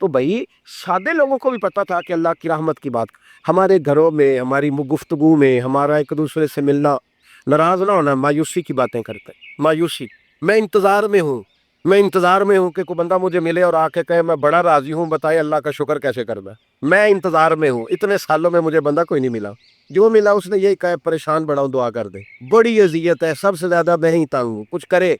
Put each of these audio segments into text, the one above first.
تو بھائی سادے لوگوں کو بھی پتا تھا کہ اللہ کی رحمت کی بات ہمارے گھروں میں، ہماری گفتگو میں، ہمارا ایک دوسرے سے ملنا، ناراض نہ ہونا، مایوسی کی باتیں کرتے ہیں، مایوسی۔ میں انتظار میں ہوں، میں انتظار میں ہوں کہ کوئی بندہ مجھے ملے اور آ کے کہے میں بڑا راضی ہوں، بتائے اللہ کا شکر کیسے کرنا ہے۔ میں انتظار میں ہوں، اتنے سالوں میں مجھے بندہ کوئی نہیں ملا، جو ملا اس نے یہی کہا پریشان بڑا ہوں، دعا کر دے۔ بڑی اذیت ہے، سب سے زیادہ میں ہی تنگ ہوں، کچھ کرے،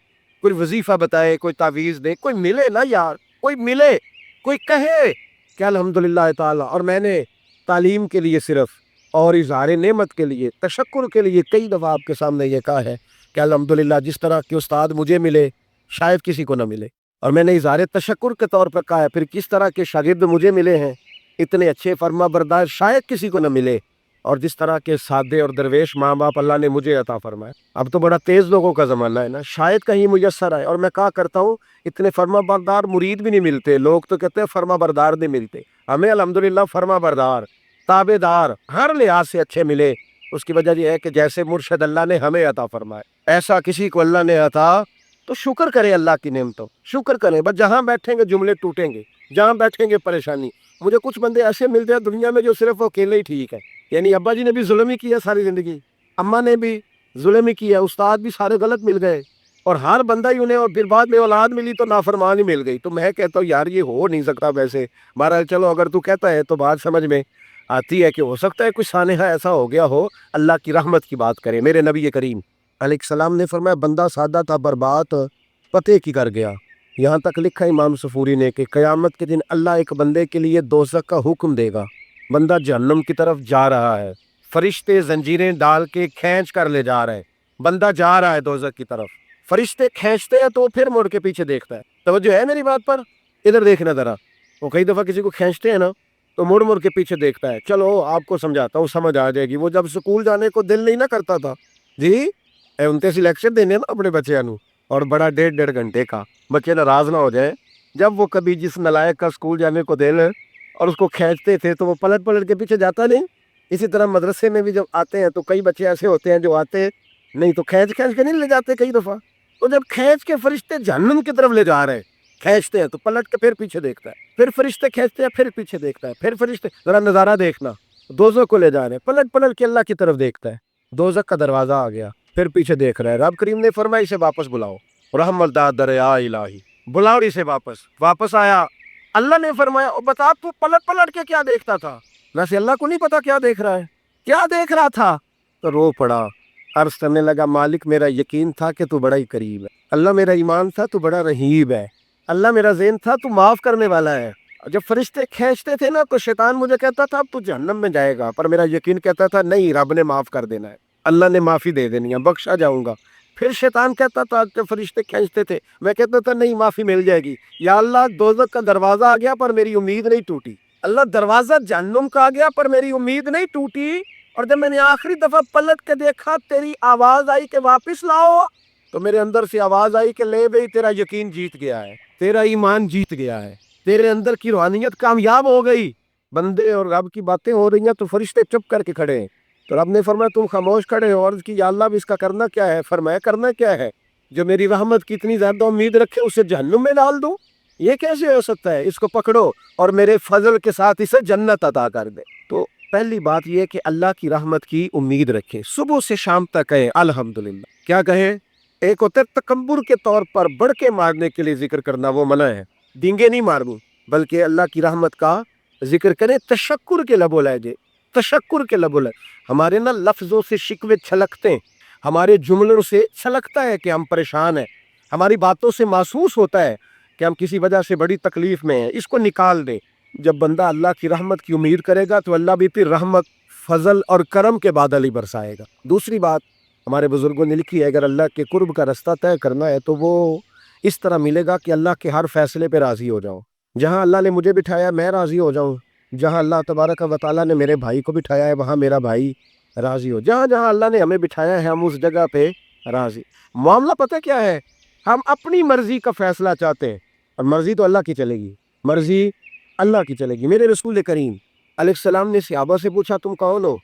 کوئی وظیفہ بتائے، کوئی تعویذ دے، کوئی ملے نا یار، کوئی ملے، کوئی کہے کہ الحمدللہ تعالی۔ اور میں نے تعلیم کے لیے صرف اور اظہار نعمت کے لیے، تشکر کے لیے کئی دفعہ آپ کے سامنے یہ کہا ہے کہ الحمدللہ جس طرح کے استاد مجھے ملے شاید کسی کو نہ ملے، اور میں نے اظہار تشکر کے طور پر کہا ہے پھر کس طرح کے شاگرد مجھے ملے ہیں اتنے اچھے فرما بردار شاید کسی کو نہ ملے، اور جس طرح کے سادے اور درویش ماں باپ اللہ نے مجھے عطا فرمایا۔ اب تو بڑا تیز لوگوں کا زمانہ ہے نا، شاید کہیں میسر آئے۔ اور میں کہا کرتا ہوں اتنے فرما بردار مرید بھی نہیں ملتے، لوگ تو کہتے ہیں فرما بردار نہیں ملتے، ہمیں الحمدللہ فرما بردار، تابع دار، ہر لحاظ سے اچھے ملے۔ اس کی وجہ یہ ہے کہ جیسے مرشد اللہ نے ہمیں عطا فرمایا ایسا کسی کو اللہ نے عطا، تو شکر کرے اللہ کی نعمتوں، شکر کریں۔ بس جہاں بیٹھیں گے جملے ٹوٹیں گے، جہاں بیٹھیں گے پریشانی۔ مجھے کچھ بندے ایسے ملتے ہیں دنیا میں جو صرف وہ اکیلے ہی ٹھیک ہے، یعنی ابا جی نے بھی ظلم ہی کیا ساری زندگی، اماں نے بھی ظلم ہی کیا، استاد بھی سارے غلط مل گئے، اور ہر بندہ ہی انہیں، اور پھر بعد میں اولاد ملی تو نافرمان ہی مل گئی۔ تو میں کہتا ہوں یار یہ ہو نہیں سکتا ویسے۔ بہرحال چلو اگر تو کہتا ہے تو بات سمجھ میں آتی ہے کہ ہو سکتا ہے کچھ سانحہ ایسا ہو گیا ہو، اللہ کی رحمت کی بات کرے۔ میرے نبی کریم علیہ السلام نے فرمایا بندہ سادہ تھا برباد پتے کی کر گیا۔ یہاں تک لکھا امام صفوری نے کہ قیامت کے دن اللہ ایک بندے کے لیے دوزخ کا حکم دے گا، بندہ جہنم کی طرف جا رہا ہے، فرشتے زنجیریں ڈال کے کھینچ کر لے جا رہے ہیں، بندہ جا رہا ہے دوزخ کی طرف، فرشتے کھینچتے ہیں تو وہ پھر مڑ کے پیچھے دیکھتا ہے۔ توجہ ہے میری بات پر؟ ادھر دیکھنا ذرا، وہ کئی دفعہ کسی کو کھینچتے ہیں نا تو مڑ مڑ کے پیچھے دیکھتا ہے۔ چلو آپ کو سمجھاتا ہوں، سمجھ آ جائے گی۔ وہ جب سکول جانے کو دل نہیں نہ کرتا تھا، جی 29 لیکچر دینے نا اپنے بچیاں نو، اور بڑا 1.5 گھنٹے کا، بچے ناراض نہ ہو جائیں، جب وہ کبھی جس نلائق کا سکول جانے کو دل اور اس کو کھینچتے تھے تو وہ پلٹ پلٹ کے پیچھے جاتا نہیں۔ اسی طرح مدرسے میں بھی جب آتے ہیں تو کئی بچے ایسے ہوتے ہیں جو آتے نہیں تو کھینچ کھینچ کے نہیں لے جاتے کئی دفعہ، تو جب کھینچ کے فرشتے جہنم کی طرف لے جا رہے ہیں، کھینچتے ہیں تو پلٹ کے پھر پیچھے دیکھتا ہے، پھر فرشتے کھینچتے ہیں پھر پیچھے دیکھتا ہے، پھر فرشتے، ذرا نظارہ دیکھنا، دوزخ کو لے جا رہے ہیں، پلٹ پلٹ کے اللہ کی طرف دیکھتا ہے، دوزخ کا دروازہ آ گیا، پھر پیچھے دیکھ رہا ہے۔ رب کریم نے فرمایا اسے واپس بلاؤ، رحمت داد دریا الہی، بلاؤ اسے واپس آیا۔ اللہ نے فرمایا بتا تو پلٹ پلٹ کے کیا دیکھتا تھا؟ ویسے اللہ کو نہیں پتا کیا دیکھ رہا ہے، کیا دیکھ رہا تھا؟ تو رو پڑا، عرض کرنے لگا مالک میرا یقین تھا کہ تو بڑا ہی قریب ہے، اللہ میرا ایمان تھا تو بڑا رحیم ہے، اللہ میرا ذہن تھا تو معاف کرنے والا ہے۔ جب فرشتے کھینچتے تھے نا تو شیطان مجھے کہتا تھا اب تو جہنم میں جائے گا، پر میرا یقین کہتا تھا نہیں، رب نے معاف کر دینا ہے، اللہ نے معافی دے دینی ہے، بخشا جاؤں گا۔ پھر شیطان کہتا تھا کہ فرشتے کھینچتے تھے، میں کہتا تھا نہیں معافی مل جائے گی، یا اللہ دوزخ کا دروازہ آ گیا پر میری امید نہیں ٹوٹی، اللہ دروازہ جہنم کا آ گیا پر میری امید نہیں ٹوٹی، اور جب میں نے آخری دفعہ پلٹ کے دیکھا تیری آواز آئی کہ واپس لاؤ، تو میرے اندر سے آواز آئی کہ لے بھئی تیرا یقین جیت گیا ہے، تیرا ایمان جیت گیا ہے، تیرے اندر کی روحانیت کامیاب ہو گئی۔ بندے اور رب کی باتیں ہو رہی ہیں تو فرشتے چپ کر کے کھڑے ہیں، تو رب نے فرمایا تم خاموش کھڑے ہو، عرض کی یا اللہ بھی اس کا کرنا کیا ہے؟ فرمایا کرنا کیا ہے؟ جو میری رحمت کی اتنی زیادہ امید رکھے اسے جہنم میں ڈال دوں؟ یہ کیسے ہو سکتا ہے؟ اس کو پکڑو اور میرے فضل کے ساتھ اسے جنت عطا کر دے۔ تو پہلی بات یہ کہ اللہ کی رحمت کی امید رکھیں، صبح سے شام تک کہیں الحمدللہ۔ کیا کہیں؟ ایک ہوتا ہے تکبر کے طور پر بڑھ کے مارنے کے لیے ذکر کرنا، وہ منع ہے، ڈینگے نہیں مارنی، بلکہ اللہ کی رحمت کا ذکر کریں تشکر کے لب و لہجے، تشکر کے لب و لہجے۔ ہمارے نا لفظوں سے شکوے چھلکتے ہیں، ہمارے جملوں سے چھلکتا ہے کہ ہم پریشان ہیں، ہماری باتوں سے محسوس ہوتا ہے کہ ہم کسی وجہ سے بڑی تکلیف میں ہیں، اس کو نکال دیں۔ جب بندہ اللہ کی رحمت کی امید کرے گا تو اللہ بھی پھر رحمت، فضل اور کرم کے بادل ہی برسائے گا۔ دوسری بات ہمارے بزرگوں نے لکھی ہے، اگر اللہ کے قرب کا رستہ طے کرنا ہے تو وہ اس طرح ملے گا کہ اللہ کے ہر فیصلے پہ راضی ہو جاؤ۔ جہاں اللہ نے مجھے بٹھایا میں راضی ہو جاؤں، جہاں اللہ تبارک و تعالیٰ نے میرے بھائی کو بٹھایا ہے وہاں میرا بھائی راضی ہو، جہاں جہاں اللہ نے ہمیں بٹھایا ہے ہم اس جگہ پہ راضی۔ معاملہ پتہ کیا ہے؟ ہم اپنی مرضی کا فیصلہ چاہتے ہیں، اور مرضی تو اللہ کی چلے گی، مرضی اللہ کی چلے گی۔ میرے رسول کریم علیہ السلام نے صحابہ سے پوچھا تم کون ہو؟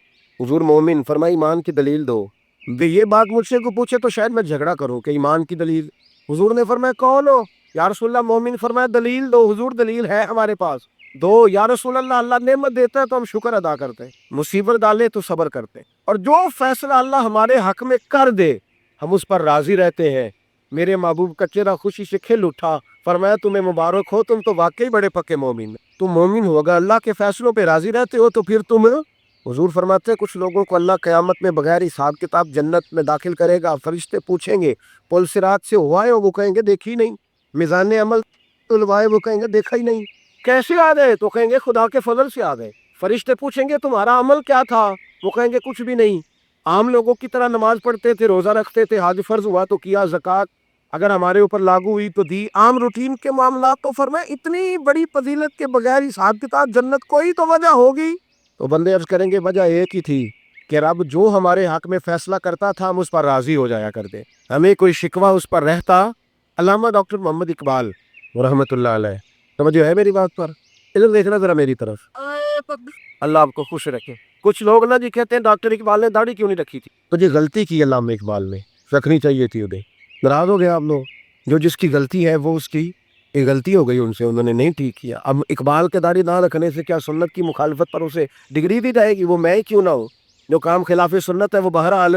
حضور مومن، فرمائی ایمان کی دلیل دو۔ یہ بات مجھ سے کو پوچھے تو شاید میں جھگڑا کروں کہ ایمان کی دلیل، حضور نے فرمایا کون ہو؟ یا رسول اللہ مومن فرمایا دلیل دو حضور، دلیل ہے ہمارے پاس دو۔ یا رسول اللہ اللہ نعمت دیتا ہے تو ہم شکر ادا کرتے ہیں، مصیبت ڈالے تو صبر کرتے ہیں، اور جو فیصلہ اللہ ہمارے حق میں کر دے ہم اس پر راضی رہتے ہیں۔ میرے محبوب کا چہرہ خوشی سے کھل اٹھا، فرمایا تمہیں مبارک ہو، تم تو واقعی بڑے پکے مومن، تم مومن ہو، اگر اللہ کے فیصلوں پہ راضی رہتے ہو تو پھر تم۔ حضور فرماتے ہیں کچھ لوگوں کو اللہ قیامت میں بغیر حساب کتاب جنت میں داخل کرے گا، فرشتے پوچھیں گے پل صراط سے ہوا ہے، وہ کہیں گے دیکھی نہیں، میزان عمل تلوائے، وہ کہیں گے دیکھا ہی نہیں، کیسے آ گئے؟ تو کہیں گے خدا کے فضل سے آ گئے۔ فرشتے پوچھیں گے تمہارا عمل کیا تھا؟ وہ کہیں گے کچھ بھی نہیں، عام لوگوں کی طرح نماز پڑھتے تھے، روزہ رکھتے تھے، حج فرض ہوا تو کیا، زکوٰۃ اگر ہمارے اوپر لاگو ہوئی تو دی، عام روٹین کے معاملات۔ تو فرمایا اتنی بڑی فضیلت کے بغیر حساب کتاب جنت، کوئی تو وجہ ہوگی۔ تو بندے عرض کریں گے وجہ ایک ہی تھی کہ رب جو ہمارے حق میں فیصلہ کرتا تھا ہم اس پر راضی ہو جایا کرتے، ہمیں کوئی شکوہ اس پر رہتا۔ علامہ ڈاکٹر محمد اقبال رحمۃ اللہ علیہ، توجہ ہے میری بات پر؟ ادھر دیکھنا ذرا میری طرف، اللہ آپ کو خوش رکھے۔ کچھ لوگ نا جی کہتے ہیں ڈاکٹر اقبال نے داڑھی کیوں نہیں رکھی تھی؟ تو جی غلطی کی علامہ اقبال نے، رکھنی چاہیے تھی انہیں۔ ناراض ہو گئے آپ لوگ؟ جو جس کی غلطی ہے وہ اس کی ایک غلطی ہو گئی ان سے، انہوں نے نہیں ٹھیک کیا۔ اب اقبال کے داڑھی نہ رکھنے سے کیا سنت کی مخالفت پر اسے ڈگری دی جائے گی؟ وہ میں ہی کیوں نہ ہوں، جو کام خلاف سنت ہے وہ بہرحال۔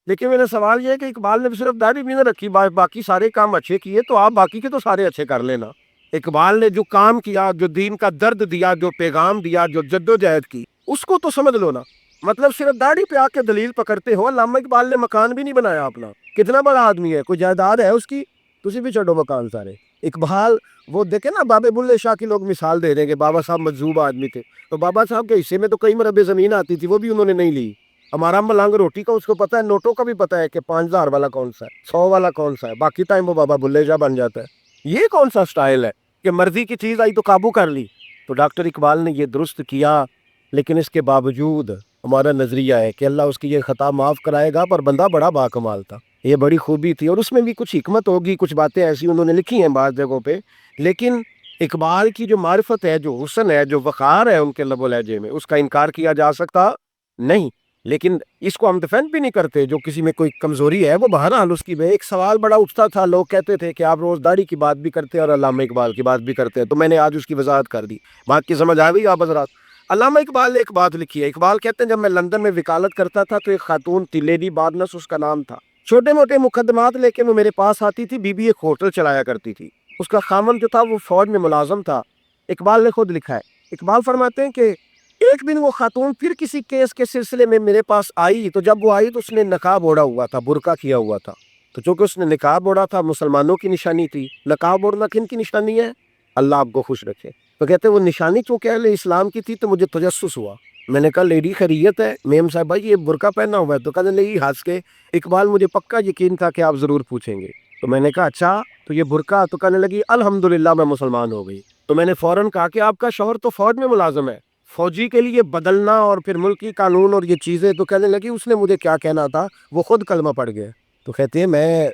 لیکن میرا سوال یہ ہے کہ اقبال نے صرف داڑھی بھی نہ رکھی، باقی سارے کام اچھے کیے، تو آپ باقی کے تو سارے اچھے کر لینا۔ اقبال نے جو کام کیا، جو دین کا درد دیا، جو پیغام دیا، جو جدوجہد کی، اس کو تو سمجھ لو نا۔ مطلب صرف داڑھی پہ آ کے دلیل پکڑتے ہو۔ علامہ اقبال نے مکان بھی نہیں بنایا اپنا، کتنا بڑا آدمی ہے، کوئی جائیداد ہے اس کی؟ تسی بھی چھوڑو مکان سارے۔ اقبال وہ دیکھیں نا، بابے بلے شاہ کی لوگ مثال دے رہے ہیں کہ بابا صاحب مجذوب آدمی تھے، تو بابا صاحب کے حصے میں تو کئی مربع زمین آتی تھی، وہ بھی انہوں نے نہیں لی۔ ہمارا ملانگ روٹی کا اس کو پتہ ہے، نوٹوں کا بھی پتہ ہے کہ 5,000 والا کون سا ہے، 100 والا کون سا ہے، باقی ٹائم وہ بابا بلے شاہ بن جاتا ہے۔ یہ کون سا سٹائل ہے کہ مرضی کی چیز آئی تو قابو کر لی؟ تو ڈاکٹر اقبال نے یہ درست کیا، لیکن اس کے باوجود ہمارا نظریہ ہے کہ اللہ اس کی یہ خطا معاف کرائے گا، پر بندہ بڑا باکمال تھا، یہ بڑی خوبی تھی، اور اس میں بھی کچھ حکمت ہوگی، کچھ باتیں ایسی انہوں نے لکھی ہیں بعض جگہوں پہ۔ لیکن اقبال کی جو معرفت ہے، جو حسن ہے، جو وقار ہے ان کے لب و لہجے میں، اس کا انکار کیا جا سکتا نہیں۔ لیکن اس کو ہم ڈیفینڈ بھی نہیں کرتے، جو کسی میں کوئی کمزوری ہے وہ بہرحال اس کی بے۔ ایک سوال بڑا اٹھتا تھا، لوگ کہتے تھے کہ آپ روز داڑھی کی بات بھی کرتے ہیں اور علامہ اقبال کی بات بھی کرتے ہیں، تو میں نے آج اس کی وضاحت کر دی، بات کی سمجھ آ گئی آپ حضرات؟ علامہ اقبال نے ایک بات لکھی ہے، اقبال کہتے ہیں جب میں لندن میں وکالت کرتا تھا تو ایک خاتون تھی، لیڈی بارنس اس کا نام تھا، چھوٹے موٹے مقدمات لے کے وہ میرے پاس آتی تھی، بی بی ایک ہوٹل چلایا کرتی تھی، اس کا خامن جو تھا وہ فوج میں ملازم تھا۔ اقبال نے خود لکھا ہے، اقبال فرماتے ہیں کہ ایک دن وہ خاتون پھر کسی کیس کے سلسلے میں میرے پاس آئی، تو جب وہ آئی تو اس نے نقاب اوڑھا ہوا تھا، برقع کیا ہوا تھا، تو چونکہ اس نے نقاب اوڑھا تھا مسلمانوں کی نشانی تھی۔ نقاب اوڑھنا کن کی نشانی ہے؟ اللہ آپ کو خوش رکھے۔ تو کہتے ہیں وہ نشانی چونکہ اہل اسلام کی تھی تو مجھے تجسس ہوا، میں نے کہا لیڈی خیریت ہے، میم صاحبہ یہ برقع پہنا ہوا ہے؟ تو کہنے لگی ہنس کے اقبال مجھے پکا یقین تھا کہ آپ ضرور پوچھیں گے۔ تو میں نے کہا اچھا تو یہ برقع؟ تو کہنے لگی الحمدللہ میں مسلمان ہو گئی۔ تو میں نے فوراً کہا کہ آپ کا شوہر تو فوج میں ملازم ہے، فوجی کے لیے بدلنا اور پھر ملکی قانون اور یہ چیزیں؟ تو کہنے لگی اس نے مجھے کیا کہنا تھا، وہ خود کلمہ پڑھ گیا۔ تو کہتے ہیں میں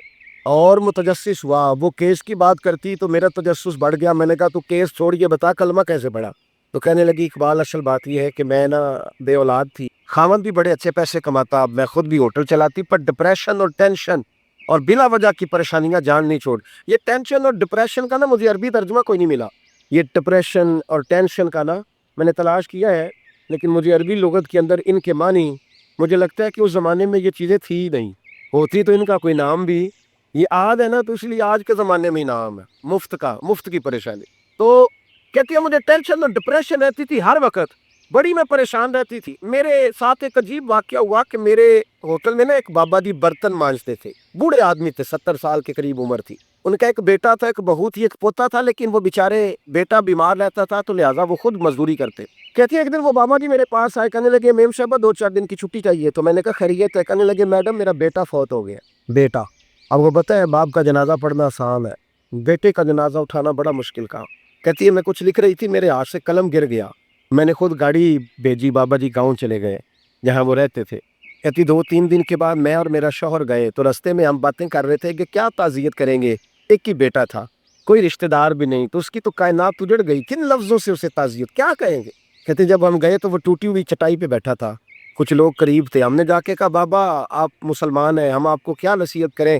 اور متجسس ہوا، وہ کیس کی بات کرتی تو میرا تجسس بڑھ گیا، میں نے کہا تو کیس چھوڑ کے بتا کلمہ کیسے پڑھا؟ تو کہنے لگی اقبال اصل بات یہ ہے کہ میں نا بے اولاد تھی، خاوند بھی بڑے اچھے پیسے کماتا، میں خود بھی ہوٹل چلاتی، پر ڈپریشن اور ٹینشن اور بلا وجہ کی پریشانیاں جان نہیں چھوڑ۔ یہ ٹینشن اور ڈپریشن کا نا مجھے عربی ترجمہ کوئی نہیں ملا، یہ ڈپریشن اور ٹینشن کا نا میں نے تلاش کیا ہے، لیکن مجھے عربی لغت کے اندر ان کے معنی مجھے لگتا ہے کہ اس زمانے میں یہ چیزیں تھی ہی نہیں، ہوتی تو ان کا کوئی نام بھی، یہ آج ہے نا تو اس لیے آج کے زمانے میں ہی نام ہے مفت کا، مفت کی پریشانی۔ تو کہتی ہے مجھے ٹینشن اور ڈپریشن رہتی تھی ہر وقت، بڑی میں پریشان رہتی تھی۔ میرے ساتھ ایک عجیب واقعہ ہوا کہ میرے ہوٹل میں نا ایک بابا جی برتن مانجتے تھے، بوڑھے آدمی تھے، 70 سال کے قریب عمر تھی، ان کا ایک بیٹا تھا، ایک بہو تھی، ایک پوتا تھا، لیکن وہ بیچارے بیٹا بیمار رہتا تھا تو لہٰذا وہ خود مزدوری کرتے۔ کہتی ہے ایک دن وہ بابا جی میرے پاس آئے، کہنے لگے میم صاحبہ 2-4 دن کی چھٹی چاہیے، تو میں نے کہا خیریت ہے؟ کہنے لگے میڈم میرا بیٹا فوت ہو گیا۔ بیٹا، اب وہ پتہ ہے باپ کا جنازہ پڑھنا آسان ہے، بیٹے کا جنازہ اٹھانا بڑا مشکل کام۔ کہتی ہے میں کچھ لکھ رہی تھی، میرے ہاتھ سے قلم گر گیا، میں نے خود گاڑی بھیجی، بابا جی گاؤں چلے گئے جہاں وہ رہتے تھے۔ کہتی 2-3 دن کے بعد میں اور میرا شوہر گئے تو رستے میں ہم باتیں کر رہے تھے کہ کیا تعزیت کریں گے، ایک ہی بیٹا تھا، کوئی رشتہ دار بھی نہیں، تو اس کی تو کائنات اجڑ گئی، کن لفظوں سے اسے تعزیت کیا کہیں گے؟ کہتے جب ہم گئے تو وہ ٹوٹی ہوئی چٹائی پہ بیٹھا تھا، کچھ لوگ قریب تھے، ہم نے جا کے کہا بابا آپ مسلمان ہیں، ہم آپ کو کیا نصیحت کریں؟